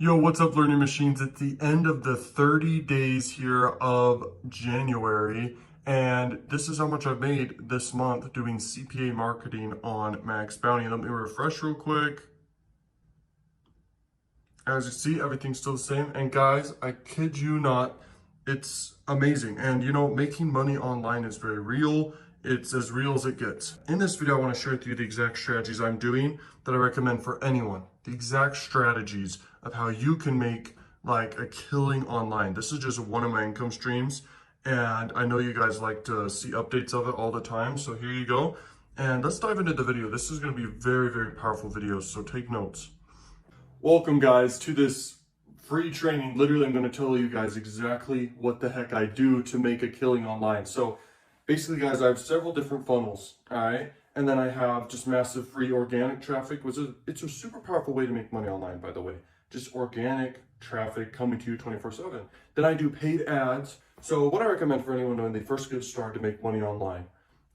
Yo, what's up, Learning Machines? It's the end of the 30 days here of January, and this is how much I've made this month doing CPA marketing on Maxbounty. Let me refresh real quick. As you see, everything's still the same. And guys, I kid you not, it's amazing. And you know, making money online is very real. It's as real as it gets. In this video, I want to share with you the exact strategies I'm doing that I recommend for anyone. The exact strategies of how you can make like a killing online. This is just one of my income streams. And I know you guys like to see updates of it all the time. So here you go. And let's dive into the video. This is going to be a very, very powerful video. So take notes. Welcome guys to this free training. Literally, I'm going to tell you guys exactly what the heck I do to make a killing online. So basically guys, I have several different funnels, all right? And then I have just massive free organic traffic, which is, it's a super powerful way to make money online, by the way. Just organic traffic coming to you 24/7. Then I do paid ads. So what I recommend for anyone when they first get started to make money online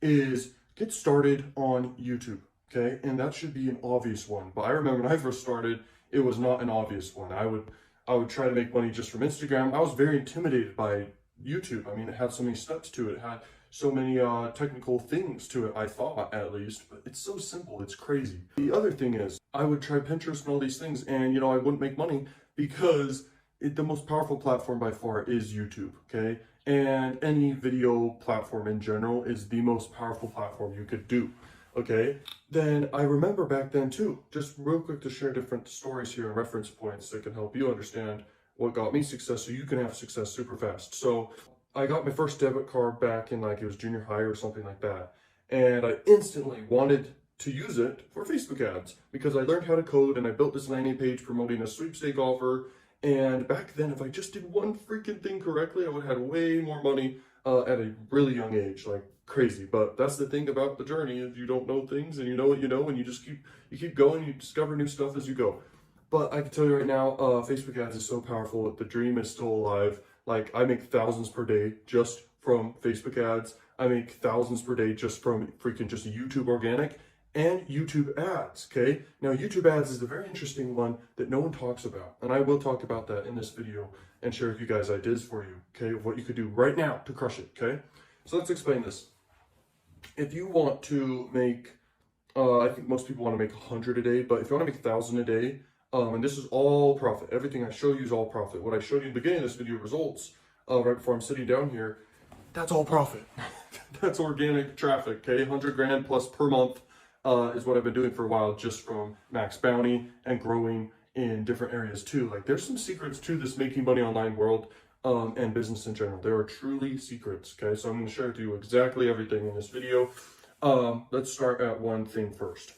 is get started on YouTube, okay? And that should be an obvious one. But I remember when I first started, it was not an obvious one. I would try to make money just from Instagram. I was very intimidated by YouTube. I mean, it had so many steps to it. It had so many technical things to it, I thought at least, but it's so simple, it's crazy. The other thing is, I would try Pinterest and all these things, and you know, I wouldn't make money because the most powerful platform by far is YouTube, okay? And any video platform in general is the most powerful platform you could do. Okay, then I remember back then too, just real quick to share different stories here and reference points that can help you understand what got me success so you can have success super fast. So I got my first debit card back in like it was junior high or something like that. And I instantly wanted to use it for Facebook ads because I learned how to code and I built this landing page promoting a sweepstake offer. And back then, if I just did one freaking thing correctly, I would have had way more money at a really young age, like crazy. But that's the thing about the journey is you don't know things and you know what you know and you just keep going, you discover new stuff as you go. But I can tell you right now, Facebook ads is so powerful. The dream is still alive. Like I make thousands per day just from Facebook ads. I make thousands per day just from freaking just YouTube organic and YouTube ads, okay? Now, YouTube ads is a very interesting one that no one talks about, and I will talk about that in this video and share with you guys ideas for you, okay, of what you could do right now to crush it, okay? So let's explain this. If you want to make, I think most people want to make 100 a day, but if you want to make 1,000 a day, and this is all profit, everything I show you is all profit. What I showed you in the beginning of this video, results, right before I'm sitting down here, that's all profit. That's organic traffic, okay? 100 grand plus per month. Is what I've been doing for a while just from Maxbounty and growing in different areas too. Like there's some secrets to this making money online world and business in general. There are truly secrets, okay? So I'm going to share with you exactly everything in this video. Let's start at one thing first.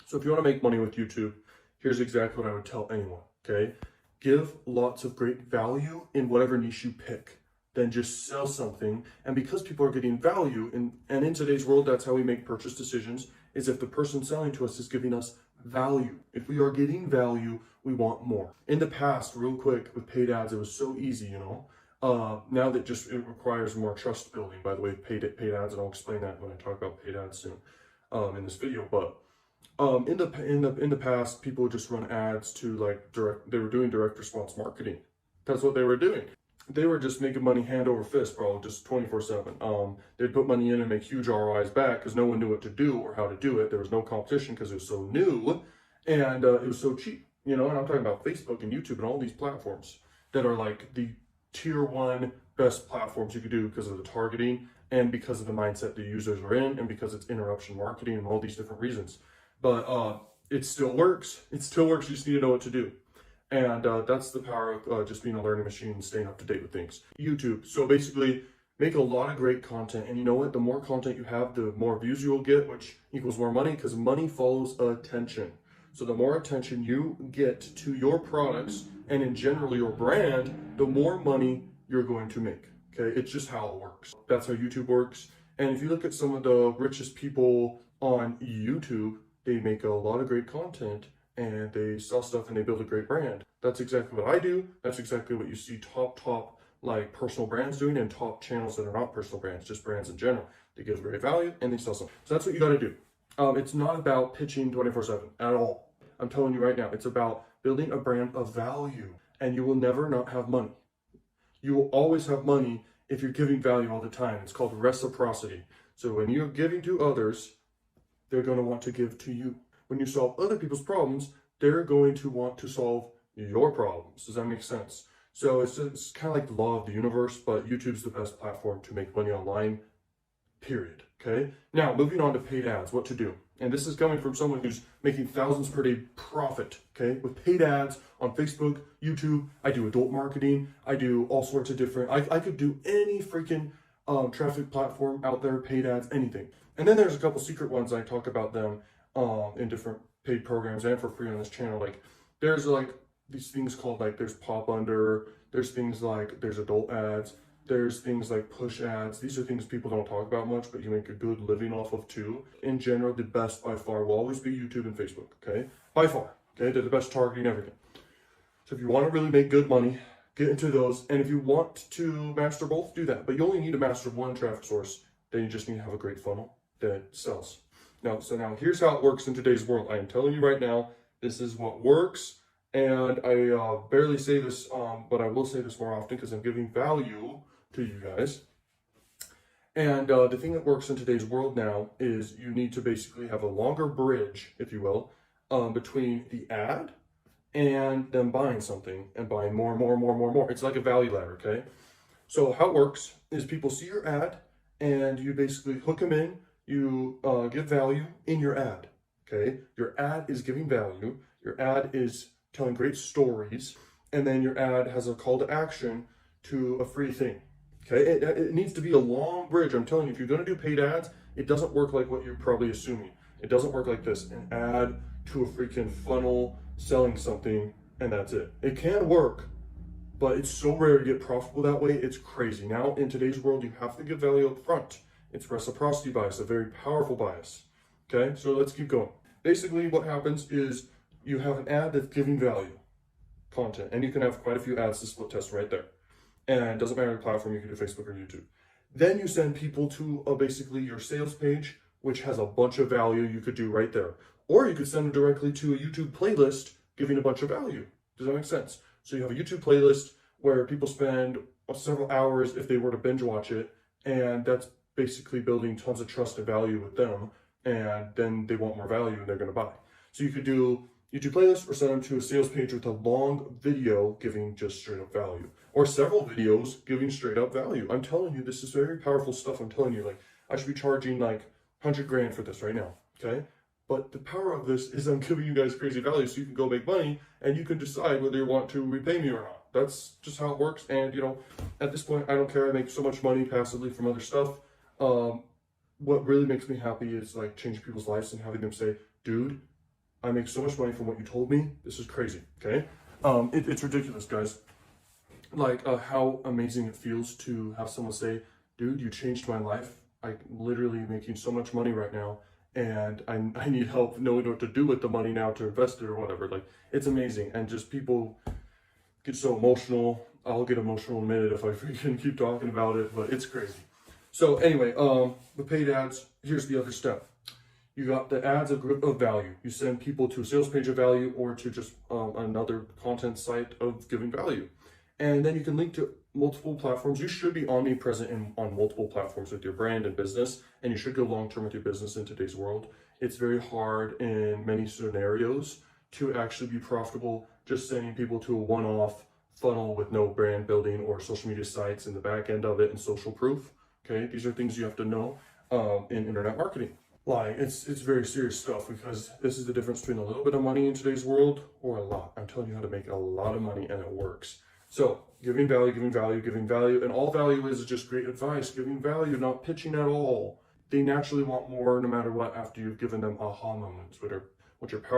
So if you want to make money with YouTube, here's exactly what I would tell anyone, okay? Give lots of great value in whatever niche you pick. Then just sell something. And because people are getting value, and in today's world, that's how we make purchase decisions, is if the person selling to us is giving us value. If we are getting value, we want more. In the past, real quick, with paid ads, it was so easy, you know. Now that just it requires more trust building, by the way, paid ads, and I'll explain that when I talk about paid ads soon in this video. But in the past, people would just run ads to like they were doing direct response marketing. That's what they were doing. They were just making money hand over fist, bro, just 24/7. They'd put money in and make huge ROIs back because no one knew what to do or how to do it. There was no competition because it was so new and it was so cheap, you know, and I'm talking about Facebook and YouTube and all these platforms that are like the tier one best platforms you could do because of the targeting and because of the mindset the users are in and because it's interruption marketing and all these different reasons. But it still works. It still works. You just need to know what to do. And that's the power of just being a learning machine and staying up to date with things. YouTube. So basically, make a lot of great content. And you know what? The more content you have, the more views you will get, which equals more money because money follows attention. So the more attention you get to your products and in general your brand, the more money you're going to make. Okay? It's just how it works. That's how YouTube works. And if you look at some of the richest people on YouTube, they make a lot of great content and they sell stuff and they build a great brand. That's exactly what I do. That's exactly what you see top like personal brands doing and top channels that are not personal brands, just brands in general. They give great value and they sell something. So that's what you got to do. It's not about pitching 24/7 at all. I'm telling you right now, it's about building a brand of value. And you will never not have money. You will always have money if you're giving value all the time. It's called reciprocity. So when you're giving to others, they're going to want to give to you. When you solve other people's problems, they're going to want to solve your problems. Does that make sense? So it's kind of like the law of the universe, but YouTube's the best platform to make money online, period. Okay? Now, moving on to paid ads, what to do. And this is coming from someone who's making thousands per day profit, okay? With paid ads on Facebook, YouTube, I do adult marketing, I do all sorts of different, I could do any freaking traffic platform out there, paid ads, anything. And then there's a couple secret ones, I talk about them in different paid programs and for free on this channel. Like, there's like these things called like, there's pop under, there's things like, there's adult ads, there's things like push ads. These are things people don't talk about much, but you make a good living off of too. In general, the best by far will always be YouTube and Facebook, okay? By far, okay? They're the best targeting everything. So if you want to really make good money, get into those. And if you want to master both, do that. But you only need to master one traffic source. Then you just need to have a great funnel that sells. Now, here's how it works in today's world. I am telling you right now, this is what works. And I barely say this, but I will say this more often because I'm giving value to you guys. And the thing that works in today's world now is you need to basically have a longer bridge, if you will, between the ad and them buying something and buying more and more and more and more and more. It's like a value ladder, okay? So how it works is people see your ad and you basically hook them in, you give value in your ad, okay? Your ad is giving value, your ad is telling great stories, and then your ad has a call to action to a free thing. Okay, it needs to be a long bridge. I'm telling you, if you're going to do paid ads, it doesn't work like what you're probably assuming. It doesn't work like this, an ad to a freaking funnel selling something, and that's it. It can work, but it's so rare to get profitable that way. It's crazy. Now, in today's world, you have to give value up front. It's reciprocity bias, a very powerful bias. Okay, so let's keep going. Basically, what happens is you have an ad that's giving value, content, and you can have quite a few ads to split test right there. And it doesn't matter the platform, you can do Facebook or YouTube. Then you send people to basically your sales page, which has a bunch of value you could do right there. Or you could send them directly to a YouTube playlist, giving a bunch of value. Does that make sense? So you have a YouTube playlist where people spend several hours if they were to binge watch it, and that's basically building tons of trust and value with them, and then they want more value and they're gonna buy. So you could do YouTube playlist or send them to a sales page with a long video giving just straight up value, or several videos giving straight up value. I'm telling you, this is very powerful stuff. I'm telling you, like, I should be charging like 100 grand for this right now, okay? But the power of this is I'm giving you guys crazy value so you can go make money and you can decide whether you want to repay me or not. That's just how it works. And you know, at this point, I don't care. I make so much money passively from other stuff. What really makes me happy is like changing people's lives and having them say, dude, I make so much money from what you told me. This is crazy, okay? It's ridiculous, guys. Like how amazing it feels to have someone say, dude, you changed my life. I'm literally making so much money right now, and I need help knowing what to do with the money now to invest it or whatever. Like, it's amazing. And just people get so emotional. I'll get emotional in a minute if I freaking keep talking about it, but it's crazy. So anyway, the paid ads, here's the other step. You got the ads of value. You send people to a sales page of value or to just another content site of giving value. And then you can link to multiple platforms. You should be omnipresent on multiple platforms with your brand and business, and you should go long-term with your business in today's world. It's very hard in many scenarios to actually be profitable just sending people to a one-off funnel with no brand building or social media sites in the back end of it and social proof. Okay, these are things you have to know in internet marketing. Like, it's very serious stuff, because this is the difference between a little bit of money in today's world or a lot. I'm telling you how to make a lot of money, and it works. So giving value, giving value, giving value, and all value is just great advice, giving value, not pitching at all. They naturally want more no matter what after you've given them aha moments, which are powerful.